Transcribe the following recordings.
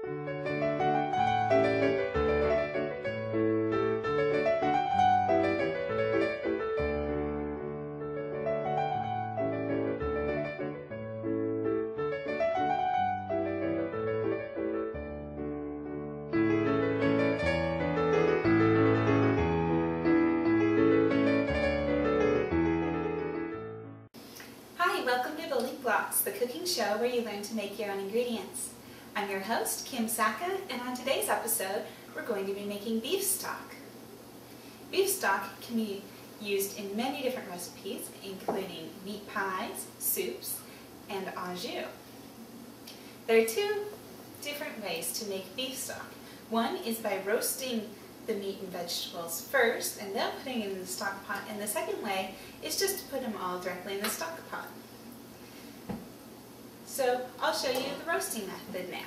Welcome to Building Blocks, the cooking show where you learn to make your own ingredients. I'm your host, Kim Saka, and on today's episode, we're going to be making beef stock. Beef stock can be used in many different recipes, including meat pies, soups, and au jus. There are two different ways to make beef stock. One is by roasting the meat and vegetables first, and then putting it in the stock pot, and the second way is just to put them all directly in the stock pot. So I'll show you the roasting method now.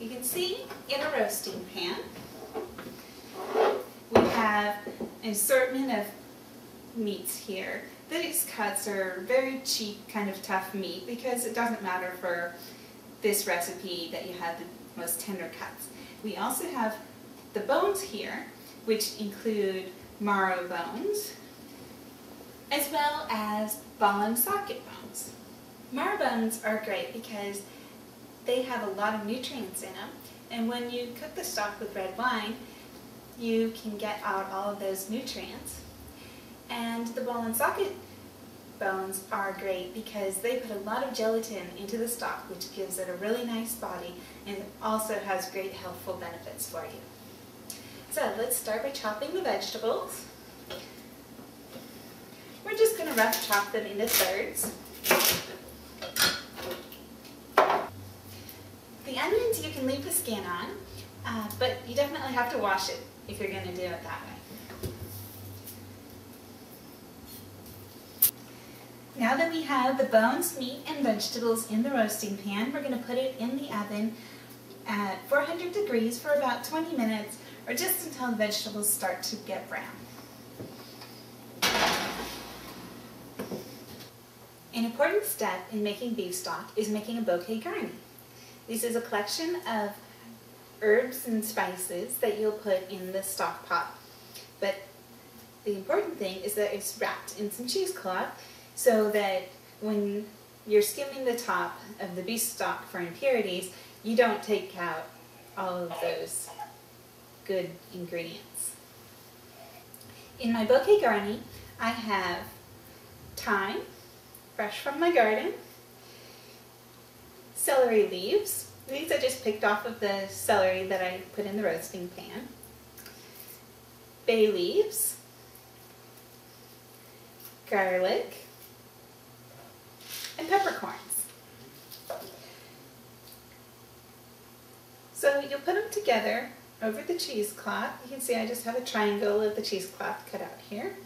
You can see in a roasting pan, we have an assortment of meats here. These cuts are very cheap, kind of tough meat because it doesn't matter for this recipe that you have the most tender cuts. We also have the bones here, which include marrow bones, as well as ball and socket bones. Marrow bones are great because they have a lot of nutrients in them, and when you cook the stock with red wine, you can get out all of those nutrients. And the ball and socket bones are great because they put a lot of gelatin into the stock, which gives it a really nice body and also has great healthful benefits for you. So let's start by chopping the vegetables. We're just going to rough chop them into thirds. The onions you can leave the skin on, but you definitely have to wash it if you're going to do it that way. Now that we have the bones, meat, and vegetables in the roasting pan, we're going to put it in the oven at 400 degrees for about 20 minutes, or just until the vegetables start to get brown. An important step in making beef stock is making a bouquet garni. This is a collection of herbs and spices that you'll put in the stock pot. But the important thing is that it's wrapped in some cheesecloth so that when you're skimming the top of the beef stock for impurities, you don't take out all of those good ingredients. In my bouquet garni, I have thyme, fresh from my garden, celery leaves. These I just picked off of the celery that I put in the roasting pan. Bay leaves, garlic, and peppercorns. So you'll put them together over the cheesecloth. You can see I just have a triangle of the cheesecloth cut out here.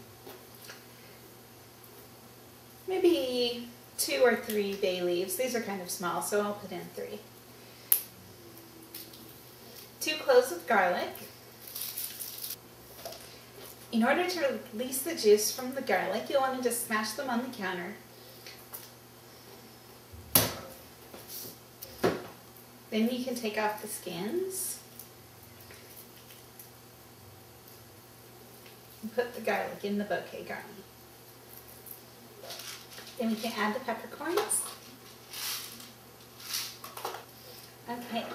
Maybe 2 or 3 bay leaves. These are kind of small, so I'll put in 3. 2 cloves of garlic. In order to release the juice from the garlic, you'll want to just smash them on the counter. Then you can take off the skins and put the garlic in the bouquet garni. Then we can add the peppercorns. Okay,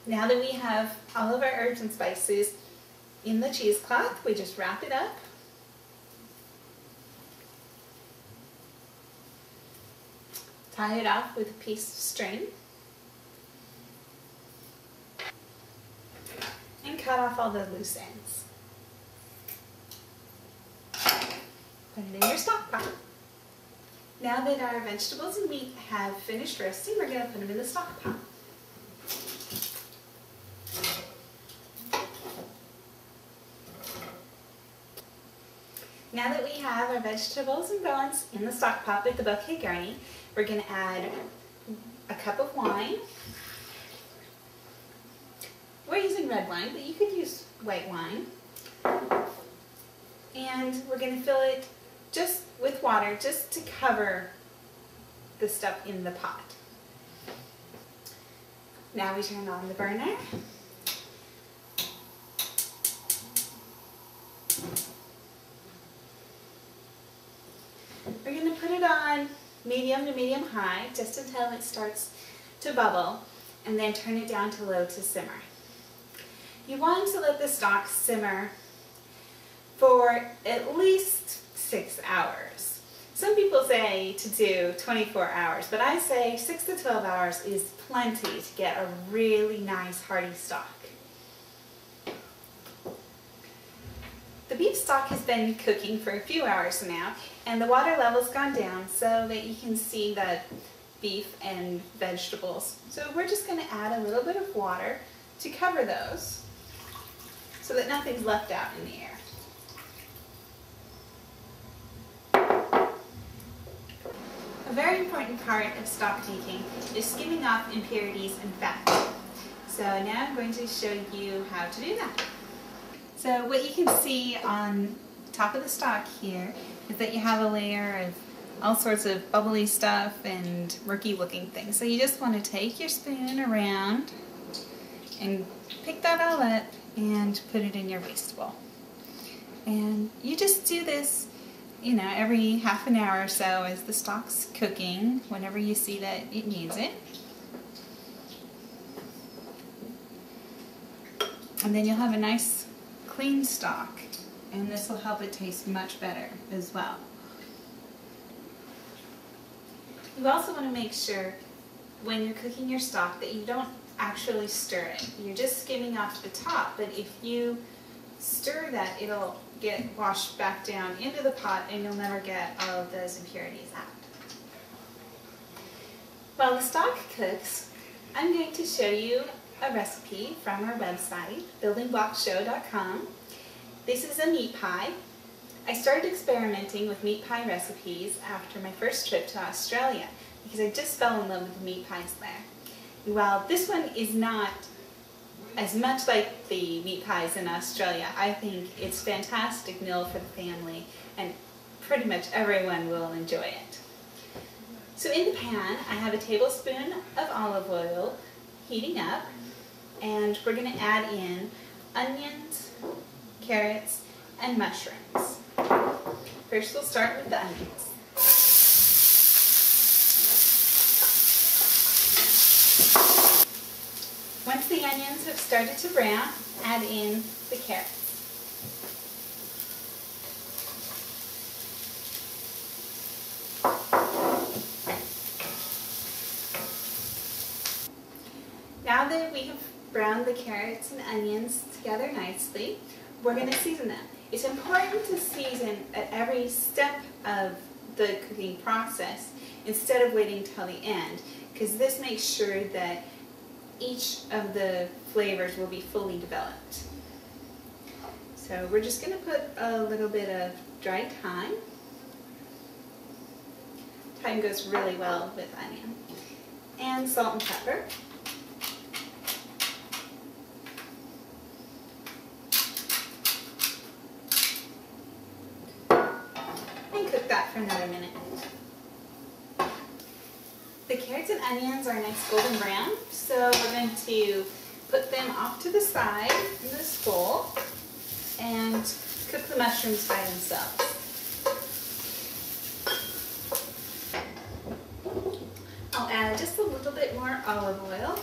now that we have all of our herbs and spices in the cheesecloth, we just wrap it up. Tie it off with a piece of string. And cut off all the loose ends. Put it in your stock pot. Now that our vegetables and meat have finished roasting, we're going to put them in the stock pot. Now that we have our vegetables and bones in the stock pot with the bouquet garni, we're going to add a cup of wine. We're using red wine, but you could use white wine. And we're going to fill it just with water, just to cover the stuff in the pot. Now we turn on the burner. We're going to put it on medium to medium high just until it starts to bubble, and then turn it down to low to simmer. You want to let the stock simmer for at least 6 hours. Some people say to do 24 hours, but I say 6 to 12 hours is plenty to get a really nice hearty stock. The beef stock has been cooking for a few hours now, and the water level's gone down so that you can see the beef and vegetables. So we're just going to add a little bit of water to cover those so that nothing's left out in the air. A very important part of stock making is skimming off impurities and fat. So now I'm going to show you how to do that. So what you can see on top of the stock here is that you have a layer of all sorts of bubbly stuff and murky looking things. So you just want to take your spoon around and pick that all up and put it in your waste bowl. And you just do this, you know, every half an hour or so as the stock's cooking, whenever you see that it needs it. And then you'll have a nice clean stock, and this will help it taste much better as well. You also want to make sure when you're cooking your stock that you don't actually stir it. You're just skimming off the top, but if you stir that, it'll get washed back down into the pot and you'll never get all of those impurities out. While the stock cooks, I'm going to show you a recipe from our website, buildingblockshow.com. This is a meat pie. I started experimenting with meat pie recipes after my first trip to Australia because I just fell in love with the meat pies there. While this one is not as much like the meat pies in Australia, I think it's a fantastic meal for the family and pretty much everyone will enjoy it. So in the pan, I have a tablespoon of olive oil heating up, and we're going to add in onions, carrots, and mushrooms. First we'll start with the onions. Once the onions have started to brown, add in the carrots. Now that we have browned the carrots and onions together nicely, we're going to season them. It's important to season at every step of the cooking process instead of waiting till the end, because this makes sure that each of the flavors will be fully developed. So we're just going to put a little bit of dried thyme. Thyme goes really well with onion. And salt and pepper. And cook that for another minute. The carrots and onions are nice golden brown, so we're going to put them off to the side in this bowl and cook the mushrooms by themselves. I'll add just a little bit more olive oil.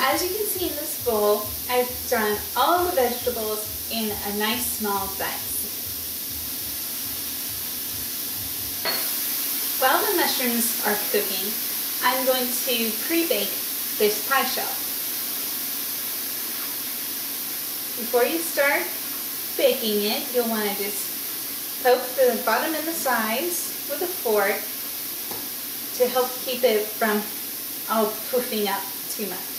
As you can see in this bowl, I've done all the vegetables in a nice small size. While the mushrooms are cooking, I'm going to pre-bake this pie shell. Before you start baking it, you'll want to just poke the bottom and the sides with a fork to help keep it from all poofing up too much.